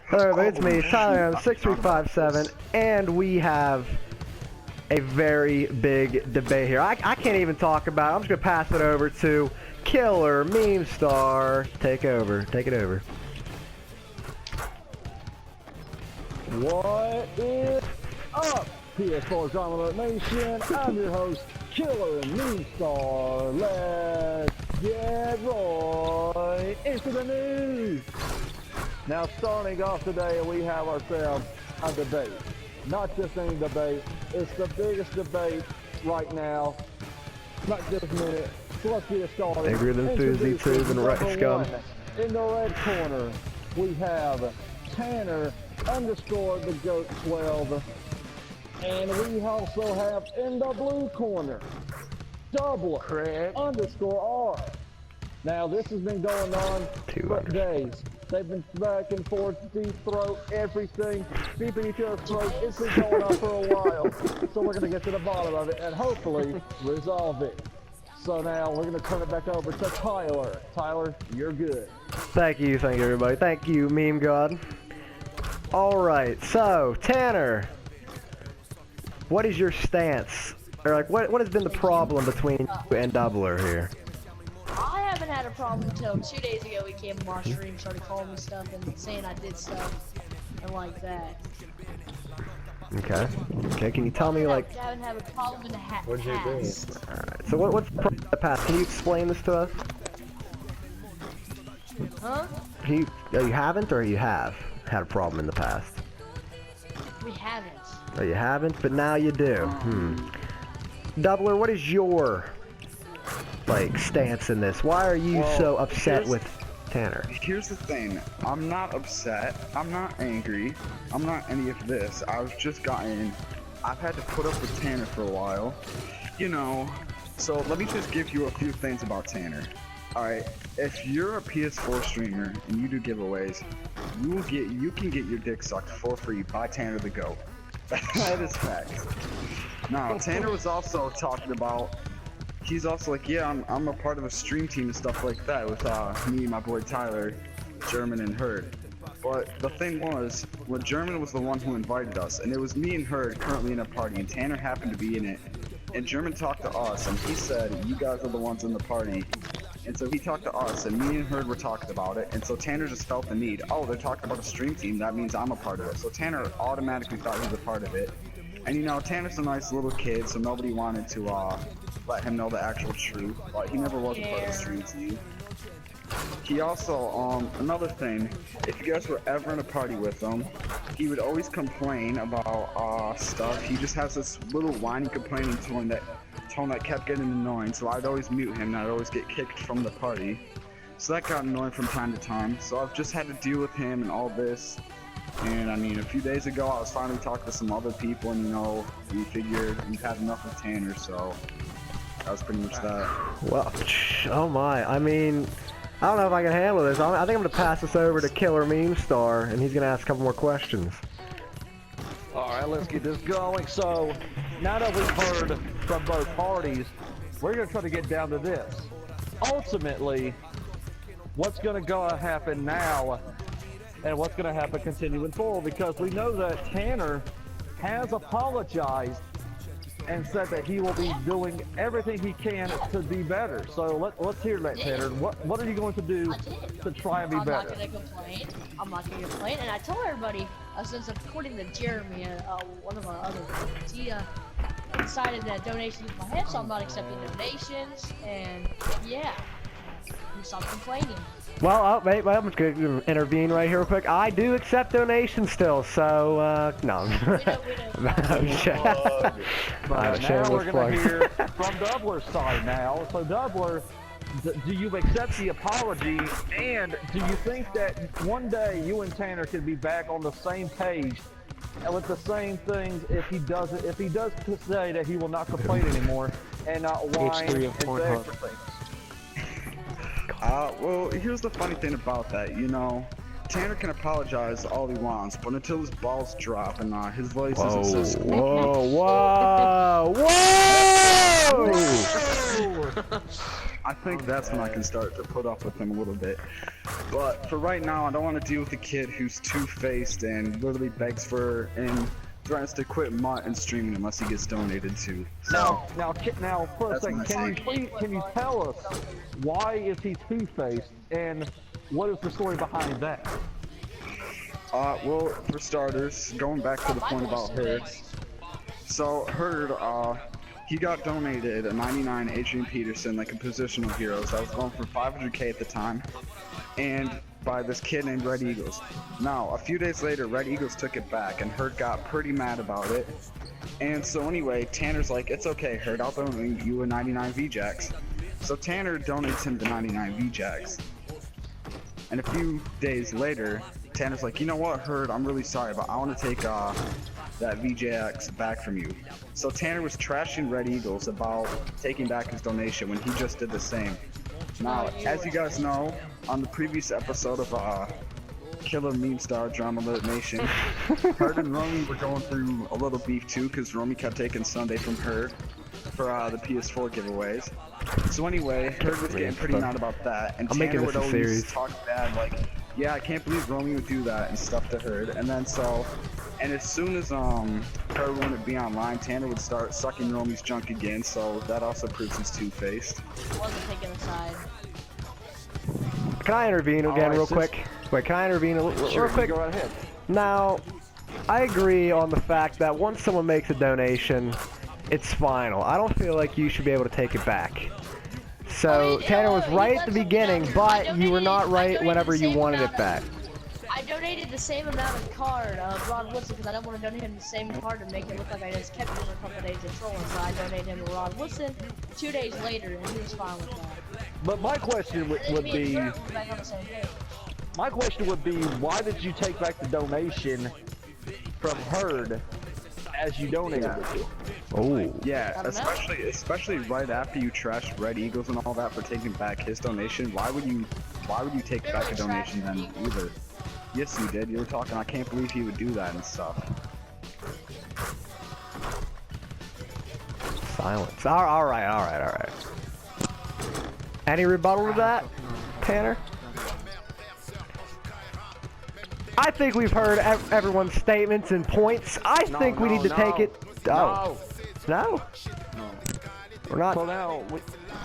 Hello everybody, it's me, Tyler, 6357, and we have a very big debate here. I can't even talk about it. I'm just going to pass it over to KILLERMEMESTAR. Take it over. What is up, PS4 Drama Nation? I'm your host, KILLERMEMESTAR. Let's get right into the news. Now, starting off today, we have ourselves a debate. Not just any debate, it's the biggest debate right now. Not just a minute. So let's get it started. Angrier than Susie, too, and Right Scum. In the red corner, we have Tanner _ the Goat 12. And we also have in the blue corner, Doubler _ R. Now, this has been going on for days. They've been back and forth, deep throat, everything, deep in each other's throat. It's been going on for a while. So we're going to get to the bottom of it and hopefully resolve it. So now we're going to turn it back over to Tyler. Tyler, you're good. Thank you everybody. Thank you, Meme God. Alright, so, Tanner, what is your stance? Or like, what has been the problem between you and Doubler here? I haven't had a problem until 2 days ago. He came on my stream, started calling me stuff and saying I did stuff and like that. Okay, can you tell me, like... I haven't had a problem in the past. What'd you do? Alright, so what's the problem in the past? Can you explain this to us? Huh? You haven't, or you have had a problem in the past? We haven't. Oh, you haven't, but now you do. Doubler, what is your, like, stance in this? Why are you so upset with Tanner? Here's the thing. I'm not upset. I'm not angry. I'm not any of this. I've just gotten... I've had to put up with Tanner for a while. You know, so let me just give you a few things about Tanner. Alright, if you're a PS4 streamer and you do giveaways, you can get your dick sucked for free by Tanner the Goat. That is fact. Now, Tanner was also talking about, he's also like, yeah, I'm a part of a stream team and stuff like that with me, my boy Tyler, German, and Herd. But the thing was, well, German was the one who invited us, and it was me and Herd currently in a party, and Tanner happened to be in it. And German talked to us, and he said, you guys are the ones in the party. And so he talked to us, and me and Herd were talking about it, and so Tanner just felt the need. Oh, they're talking about a stream team, that means I'm a part of it. So Tanner automatically thought he was a part of it. And you know, Tanner's a nice little kid, so nobody wanted to let him know the actual truth, but he never was a part of the stream team. He also, another thing, if you guys were ever in a party with him, he would always complain about stuff. He just has this little whiny complaining tone that kept getting annoying, so I'd always mute him and I'd always get kicked from the party. So that got annoying from time to time, so I've just had to deal with him and all this. And I mean, a few days ago I was finally talking to some other people, and you know, we figured we've had enough of Tanner, so that was pretty much that. Well, oh my, I mean, I don't know if I can handle this. I think I'm going to pass this over to KILLERMEMESTAR, and he's going to ask a couple more questions. Alright, let's get this going. So, now that we've heard from both parties, we're going to try to get down to this. Ultimately, what's going to happen now, and what's going to happen continuing forward, because we know that Tanner has apologized and said that he will be doing everything he can to be better. So let's hear that, Tanner. What are you going to do to try and be better? I'm not going to complain. I'm not going to complain. And I told everybody, since according to Jeremy, one of our other friends, he decided that donations in my head, so I'm not accepting donations. And yeah, I'm stop complaining. Well, wait, I'm just going to intervene right here real quick. I do accept donations still, so, no. But now we're going to hear from Doubler's side now. So, Doubler, do you accept the apology, and do you think that one day you and Tanner could be back on the same page and with the same things if he does say that he will not complain anymore and not whine and beg for things? Well, here's the funny thing about that, you know, Tanner can apologize all he wants, but until his balls drop and his voice isn't so squeaky. Whoa! I think that's when I can start to put up with him a little bit. But for right now, I don't want to deal with a kid who's two-faced and literally begs for and threatens to quit MUT and streaming unless he gets donated to. So, Now, for a That's second, my can you tell us why is he two-faced and what is the story behind that? well, for starters, going back to the point about Herd. So, Herd, he got donated a 99 Adrian Peterson, like a positional heroes. That was going for 500k at the time. And by this kid named Red Eagles. Now, a few days later, Red Eagles took it back, and Herd got pretty mad about it. And so anyway, Tanner's like, it's okay, Herd, I'll donate you a 99 VJax. So Tanner donates him the 99 VJax. And a few days later, Tanner's like, you know what, Herd, I'm really sorry, but I want to take that VJax back from you. So Tanner was trashing Red Eagles about taking back his donation when he just did the same. Now, as you guys know, on the previous episode of KILLERMEMESTAR Drama Alert Nation, Herd and Romy were going through a little beef too, because Romy kept taking Sunday from Herd for the PS4 giveaways. So anyway, Herd was getting pretty mad about that, and Tanner would always talk bad, like, yeah, I can't believe Romy would do that and stuff to Herd. And then and as soon as Herd wouldn't be online, Tanner would start sucking Romy's junk again, so that also proves he's two-faced. Wasn't taking a side. Can I intervene again real quick? Wait, can I intervene real quick? Go right ahead. Now, I agree on the fact that once someone makes a donation, it's final. I don't feel like you should be able to take it back. So, Tanner was right at the beginning, but you were not right whenever you wanted it back. I donated the same amount of card of Ron Woodson because I don't want to donate him the same card to make it look like I just kept him for a couple days of trolling. So I donated him to Ron Woodson 2 days later, and he was fine with that. But my question would be, why did you take back the donation from Herd as you donated it to? Oh. Yeah, especially right after you trashed Red Eagles and all that for taking back his donation. Why would you take back a donation then either? Yes, you did. You were talking, I can't believe he would do that and stuff. Silence. All right. Any rebuttal to that, Tanner? I think we've heard everyone's statements and points. I think we need to take it. Oh. No? We're not. So now,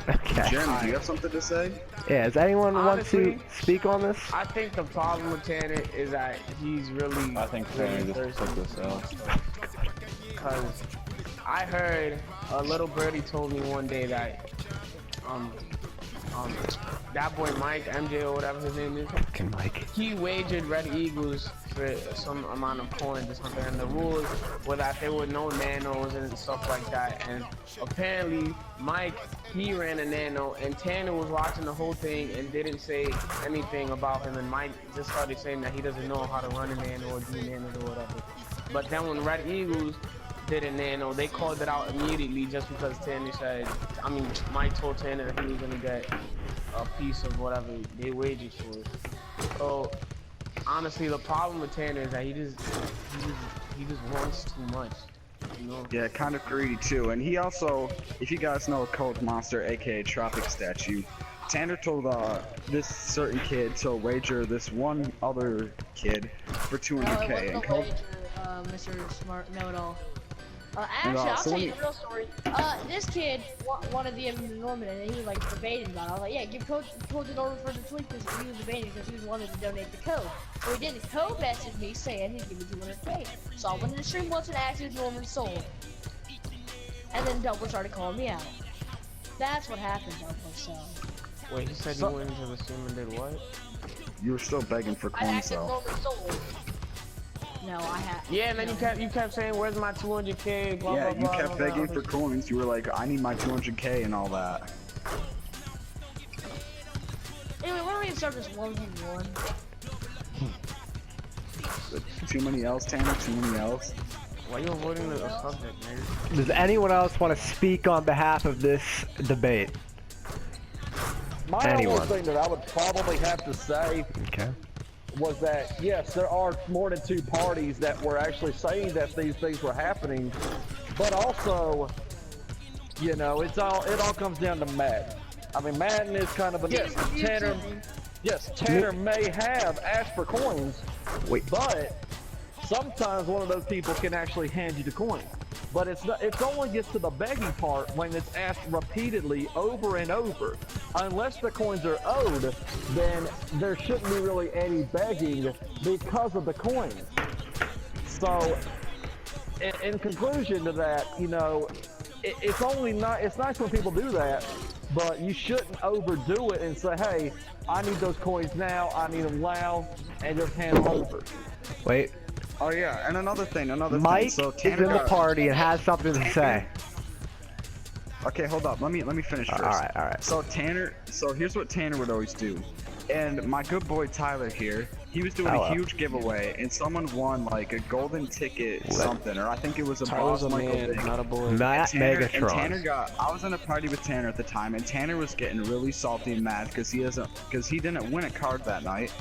Okay. Jeremy, do you have something to say? Yeah, does anyone Honestly, want to speak on this? I think the problem with Tanner is that he's really. I think Tanner just took this out. Because I heard a little birdie told me one day that that boy Mike, MJ or whatever his name is, Fucking Mike. he wagered Red Eagles for some amount of coins or something, and the rules were that there were no nanos and stuff like that. And apparently Mike, he ran a nano, and Tanner was watching the whole thing and didn't say anything about him, and Mike just started saying that he doesn't know how to run a nano or do nanos or whatever. But then when Red Eagles did a nano, they called it out immediately just because Tanner said, Mike told Tanner that he was gonna get a piece of whatever they wagered for it. So honestly, the problem with Tanner is that he just wants too much, you know? Yeah, kind of greedy too. And he also, if you guys know Code Monster, aka Tropic Statue, Tanner told this certain kid to wager this one other kid for 200k. And Code, Mr. Smart Know-It-All. Actually, I'll tell you the real story. This kid wanted the Norman, and he like debated about it. I was like, yeah, give Code the Norman for the tweet because he was debating because he wanted to donate the code. So he didn't. Code messaged me saying he'd give me 200k. So I went in the stream once and asked if Norman sold. And then Double started calling me out. That's what happened, Double. So. Wait, he said he went into the stream and did what? you were still begging for I coins asked if though. Norman sold. No, I had. Yeah, and then you kept saying, "Where's my 200k?" Blah, Yeah, blah, you blah, kept blah, begging blah. for coins. You were like, I need my 200k and all that. Anyway, why don't we start this 1v1? Too many L's, Tanner. Too many L's. Why you avoiding the subject, man? Does anyone else want to speak on behalf of this debate? My Anyone. only thing that I would probably have to say Okay. was that, yes, there are more than two parties that were actually saying that these things were happening, but also, you know, it all comes down to Matt. I mean, Madden is kind of a Yes, Tanner. Yes, Tanner may have asked for coins, Wait. but sometimes one of those people can actually hand you the coin. But it's not, it only gets to the begging part when it's asked repeatedly over and over. Unless the coins are owed, then there shouldn't be really any begging because of the coins. So, in conclusion to that, you know, it's nice when people do that, but you shouldn't overdo it and say, hey, I need those coins now, I need them now, and just hand them over. Wait. Oh yeah, and another thing. Mike So is Tanner in the got- party and has something to say. Okay, hold up. Let me finish first. All right. So here's what Tanner would always do. And my good boy Tyler here, he was doing a huge giveaway, and someone won like a golden ticket something, or I think it was a Tyler's Boss a Michael man, thing. not a boy. Not Megatron. And Tanner I was in a party with Tanner at the time, and Tanner was getting really salty and mad because he didn't win a card that night.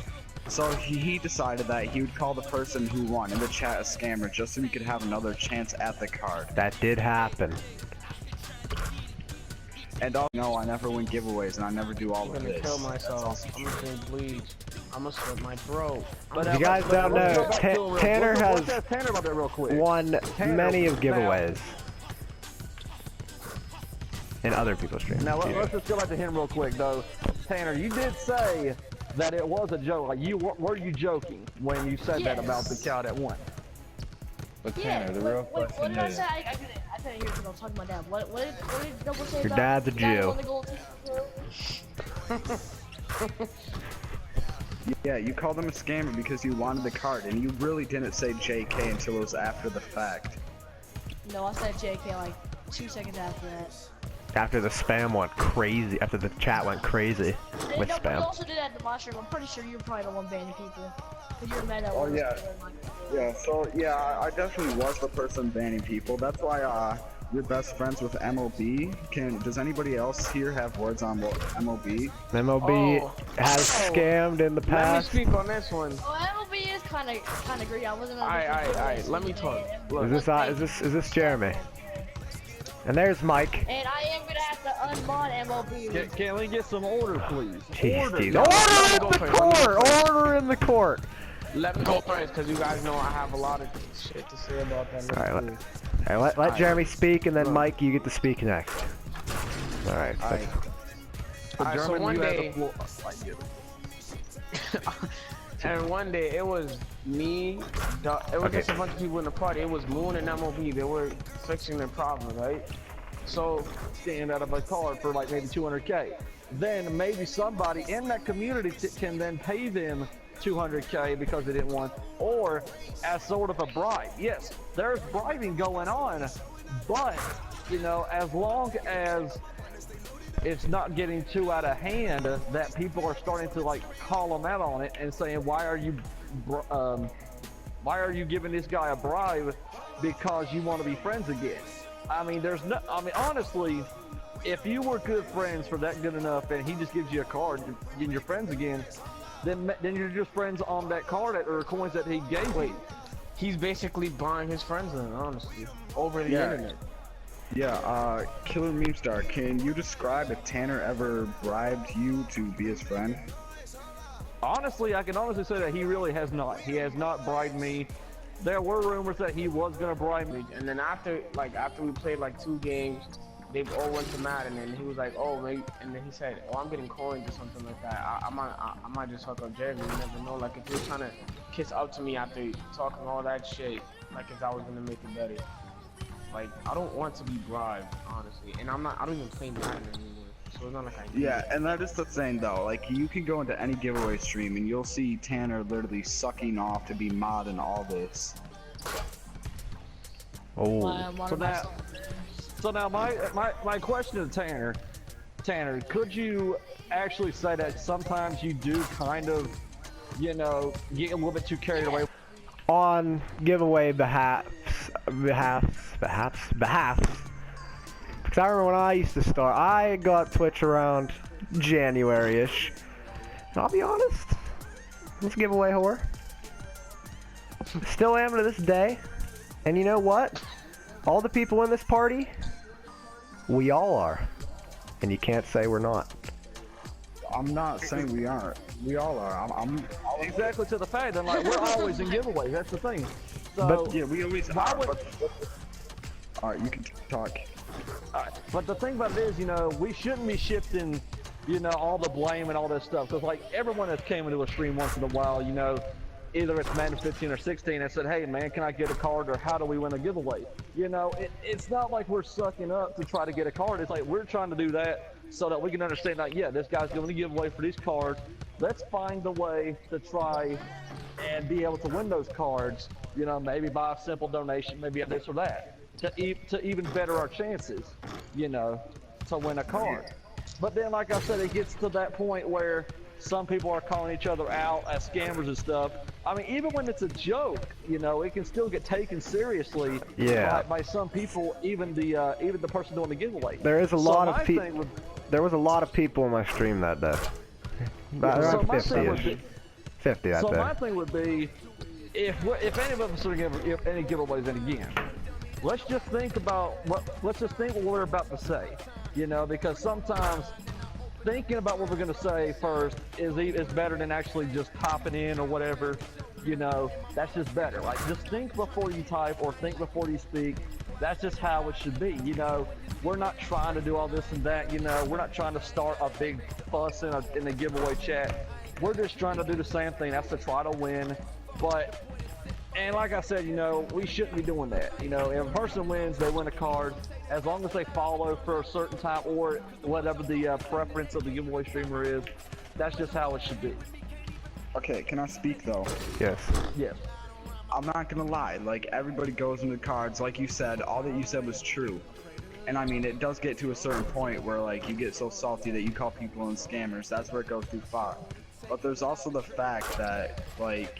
So he decided that he would call the person who won in the chat a scammer just so he could have another chance at the card. That did happen. And no, I never win giveaways, and I never do all I'm of gonna this. kill myself. I'm gonna drink bleach. I'm gonna slit my throat. But You guys don't know, Tanner has Tanner about that real quick. won Tanner, many of now- giveaways. In other people's streams. Now let's just go back to him real quick, though. Tanner, you did say that it was a joke. Like, were you joking when you said that about the cow that won? But Yeah, Tanner, the real what question did I is, say? I couldn't hear because I was talking to my dad. What did Double say Your about dad's a the guy that Jew. won the gold ticket? Yeah, you called him a scammer because you wanted the card, and you really didn't say JK until it was after the fact. No, I said JK like 2 seconds after that. After the spam went crazy, after the chat went crazy with You spam. also did that in the live stream. I'm pretty sure you're probably the one banning people. Because you're mad at one. Yeah, so yeah, I definitely was the person banning people. That's why you're best friends with MOB. Does anybody else here have words on what MOB? MOB has scammed in the Let me past. speak on this one. Oh, MLB is kind of greedy. I wasn't. Alright, let me talk. Look. Is this Jeremy? And there's Mike. And I am gonna have to unmod MLB. Can we get some order, please? Jeez, Order. dude. No, Order let me in go the first, let me go court! Order in the court! Let me go first, because you guys know I have a lot of shit to say about that. Alright, let Jeremy speak, and then Mike, you get to speak next. Alright. Alright, so German, one you have the day, floor. I get it. and one day it was me, it was just a bunch of people in the party. It was Moon and MOB. They were fixing their problem, right? So, Stand out of a card for like maybe 200K. Then maybe somebody in that community can then pay them 200K because they didn't want, or as sort of a bribe. Yes, there's bribing going on, but you know, as long as it's not getting too out of hand, that people are starting to like call them out on it and saying, why are you giving this guy a bribe because you want to be friends again? I mean, honestly, if you were good friends for that good enough and he just gives you a card and you're friends again, then you're just friends on that card or coins that he gave you. he's basically buying his friends in, honestly, over the internet. Yeah, KILLERMEMESTAR, can you describe if Tanner ever bribed you to be his friend? Honestly, I can honestly say that he really has not. He has not bribed me. There were rumors that he was gonna bribe me. And then after we played like 2 games, they all went to Madden, and he was like, oh, maybe, and then he said, oh, I'm getting coins or something like that. I might just hook up Jeremy. You never know. Like, if you're trying to kiss up to me after talking all that shit, like, if I was gonna make it better. Like, I don't want to be bribed, honestly, and I don't even play Madden anymore. So it's not like I do. Yeah, and that is the thing though, like you can go into any giveaway stream and you'll see Tanner literally sucking off to be mod and all this. Oh. So now my question to Tanner, could you actually say that sometimes you do kind of, you know, get a little bit too carried away? On giveaway behalf. Because I remember when I used to start, I got Twitch around January-ish. And I'll be honest, let's giveaway whore. Still am to this day. And you know what? All the people in this party, we all are. And you can't say we're not. I'm not saying we aren't. We all are. I'm Exactly to the fact that like we're always in giveaways. That's the thing. So But- yeah, we always why are. would- All right, you can talk. Alright, but the thing about it is, you know, we shouldn't be shifting, you know, all the blame and all this stuff. Because, like, everyone that's came into a stream once in a while, you know, either it's Madden 15 or 16 and said, hey, man, can I get a card, or how do we win a giveaway? You know, it's not like we're sucking up to try to get a card. It's like we're trying to do that so that we can understand, like, yeah, this guy's going to give away for these cards. Let's find a way to try and be able to win those cards, you know, maybe by a simple donation, maybe this or that. To even better our chances, you know, to win a card. But then, like I said, it gets to that point where some people are calling each other out as scammers and stuff. I mean, even when it's a joke, you know, it can still get taken seriously by some people, even the person doing the giveaway. There is a lot of people. There was a lot of people in my stream that day. Around 50-ish. 50 that day. So my thing would be, if any of us are giving any giveaways in again, let's just think about what we're about to say, you know, because sometimes thinking about what we're going to say first is better than actually just typing in or whatever, you know. That's just better. Like, just think before you type or think before you speak. That's just how it should be, you know. We're not trying to do all this and that, you know. We're not trying to start a big fuss in a giveaway chat. We're just trying to do the same thing. That's to try to win. And like I said, you know, we shouldn't be doing that. You know, if a person wins, they win a card. As long as they follow for a certain time or whatever the preference of the giveaway streamer is, that's just how it should be. Okay, can I speak though? Yes. Yes. I'm not gonna lie, like, everybody goes into cards, like you said, all that you said was true. And I mean, it does get to a certain point where, like, you get so salty that you call people in scammers. That's where it goes too far. But there's also the fact that, like,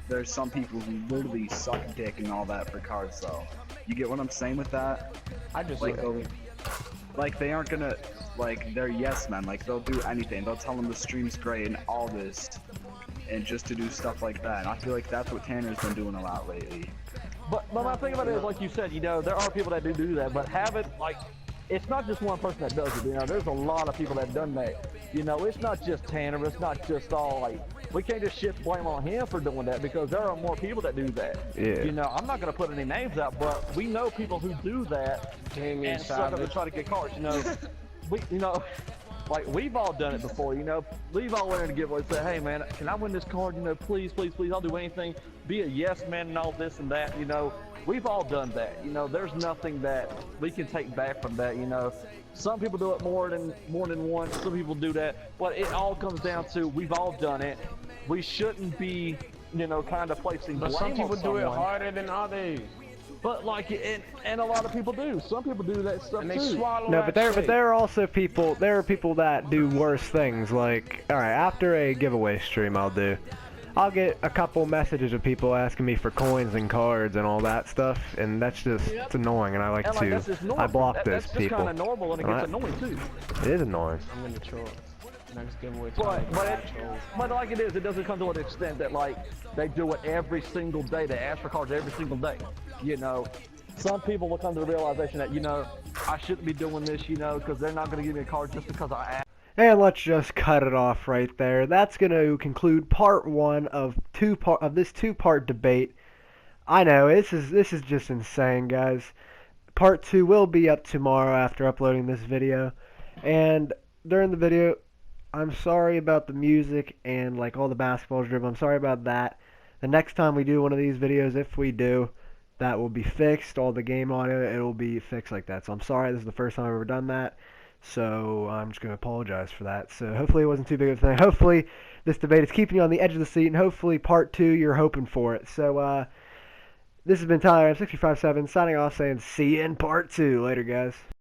there's some people who literally suck dick and all that for cards, though. You get what I'm saying with that? I just Like, they aren't gonna, like, they're yes men. Like, they'll do anything. They'll tell them the stream's great and all this, and just to do stuff like that. And I feel like that's what Tanner's been doing a lot lately. But my thing about it is, like you said, you know, there are people that do that, but have it, like, it's not just one person that does it, you know. There's a lot of people that done that. You know, it's not just Tanner, it's not just all, like, we can't just shift blame on him for doing that, because there are more people that do that. Yeah. You know, I'm not going to put any names out, but we know people who do that and suck up and try to get cards, you know. Like, we've all done it before, you know. We've all learned to give away, say, hey, man, can I win this card? You know, please, please, please, I'll do anything. Be a yes man and all this and that, you know. We've all done that, you know. There's nothing that we can take back from that, you know. Some people do it more than once. Some people do that, but it all comes down to we've all done it. We shouldn't be, you know, kind of placing blame on someone. But some people do it harder than others. But like, and a lot of people do. Some people do that stuff And they too. swallow No, that but shit. there are also people. There are people that do worse things. Like, all right, after a giveaway stream, I'll get a couple messages of people asking me for coins and cards and all that stuff, and that's just it's annoying. And I like And like, that's to just normal. I block those That's just people. kind of normal, and it gets annoying too. It is annoying. I'm gonna troll. Next giveaway. But like it is, it doesn't come to an extent that like they do it every single day. They ask for cards every single day. You know, some people will come to the realization that, you know, I shouldn't be doing this, you know, because they're not going to give me a card just because I asked. And let's just cut it off right there. That's going to conclude part one of this two-part debate. I know this is just insane, guys. Part two will be up tomorrow after uploading this video, and during the video, I'm sorry about the music and like all the basketball dribble. I'm sorry about that. The next time we do one of these videos, if we do, that will be fixed. All the game audio, it will be fixed like that. So I'm sorry, this is the first time I've ever done that. So I'm just going to apologize for that. So hopefully it wasn't too big of a thing. Hopefully this debate is keeping you on the edge of the seat, and hopefully part two, you're hoping for it. So this has been Tyler, I'm 657, signing off saying see you in part two. Later, guys.